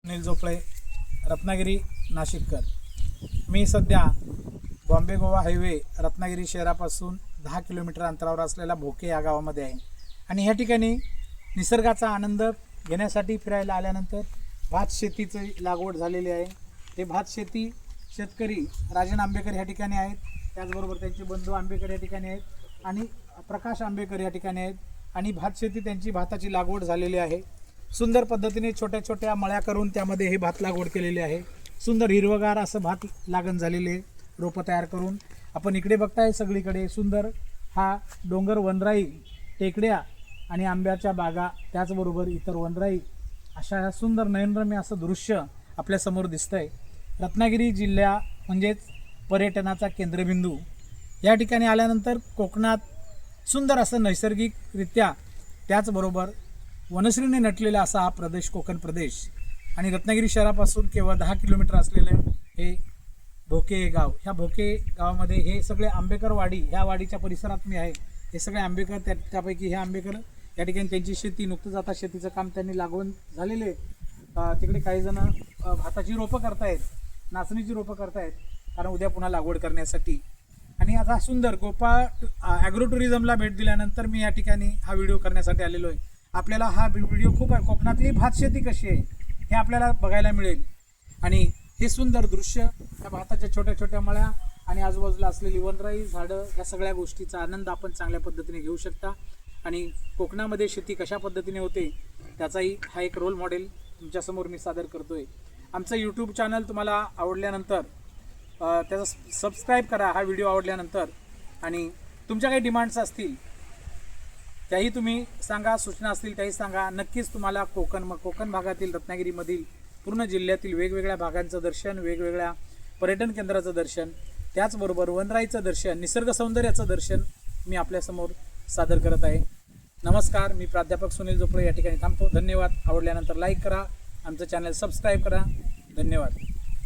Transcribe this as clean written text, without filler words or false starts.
सुनील जोपळे, रत्नागिरी, नाशिककर। मी सध्या बॉम्बे गोवा हायवे रत्नागिरी शहरापासून 10 किलोमीटर अंतरावर असलेल्या भोके या गावामध्ये आहे आणि ह्या ठिकाणी निसर्गाचा आनंद घेण्यासाठी फिरायला आल्यानंतर भात शेतीची लागवड झालेली आहे। ते भात शेती शेतकरी राजन आंबेकर ह्या ठिकाणी आहेत, त्याचबरोबर त्यांचे बंधू आंबेकर या ठिकाणी आहेत आणि प्रकाश आंबेकर या ठिकाणी आहेत आणि भात शेती त्यांची भाताची लागवड झालेली आहे। सुंदर पद्धतीने छोट्या छोट्या मळ्या करून त्यामध्ये हे भात लागवड केलेली आहे। सुंदर हिरवगार असं भात लागण झालेले रोपं तयार करून आपण इकडे बघताय सगळीकडे सुंदर हा डोंगर, वनराई, टेकड्या आणि आंब्याच्या बागा, त्याचबरोबर इतर वनराई अशा सुंदर नयनरम्य असं दृश्य आपल्या समोर दिसतंय। रत्नागिरी जिल्हा म्हणजेच पर्यटनाचा केंद्रबिंदू। या ठिकाणी आल्यानंतर कोकणात सुंदर असं नैसर्गिकरित्या त्याचबरोबर वनश्रीने नटलेला असा हा प्रदेश कोकण प्रदेश आणि रत्नागिरी शहरापासून केवळ 10 किलोमीटर असलेले हे भोके गाव। ह्या भोके गावामध्ये हे सगळे आंबेकर वाडी, ह्या वाडीच्या परिसरात मी आहे। हे सगळे आंबेकर, त्यापैकी हे आंबेकर या ठिकाणी त्यांची शेती नुकतंच आता शेतीचं काम त्यांनी लागवण झालेले। तिकडे काही जण भाताची रोपं करतायत, नाचणीची रोपं करतायत, कारण उद्या पुन्हा लागवड करण्यासाठी। आणि आता सुंदर गोपाळ ॲग्रो टुरिझमला भेट दिल्यानंतर मी या ठिकाणी हा व्हिडिओ करण्यासाठी आलेलो आहे। आपल्याला हा व्हिडिओ खूप कोकणातली भात शेती कशी आहे हे आपल्याला बघायला मिळेल आणि हे सुंदर दृश्य त्या भाताच्या छोट्या छोट्या मळ्या आणि आजूबाजूला असलेली वनराई, झाडं, या सगळ्या गोष्टीचा आनंद आपण चांगल्या पद्धतीने घेऊ शकता। आणि कोकणामध्ये शेती कशा पद्धतीने होते त्याचाही हा एक रोल मॉडेल तुमच्यासमोर मी सादर करतोय। आमचं यूट्यूब चॅनल तुम्हाला आवडल्यानंतर त्याचा सबस्क्राईब करा हा व्हिडिओ आवडल्यानंतर, आणि तुमच्या काही डिमांड्स असतील त्याही तुम्ही सांगा, सूचना असतील त्याही सांगा। नक्कीच तुम्हाला कोकण भागातील, रत्नागिरीमधील पूर्ण जिल्ह्यातील वेगवेगळ्या भागांचं दर्शन, वेगवेगळ्या पर्यटन केंद्राचं दर्शन, त्याचबरोबर वनराईचं दर्शन, निसर्ग सौंदर्याचं दर्शन मी आपल्यासमोर सादर करत आहे। नमस्कार, मी प्राध्यापक सुनील जोपळे या ठिकाणी थांबतो। धन्यवाद। आवडल्यानंतर लाईक करा, आमचं चॅनल सबस्क्राईब करा। धन्यवाद।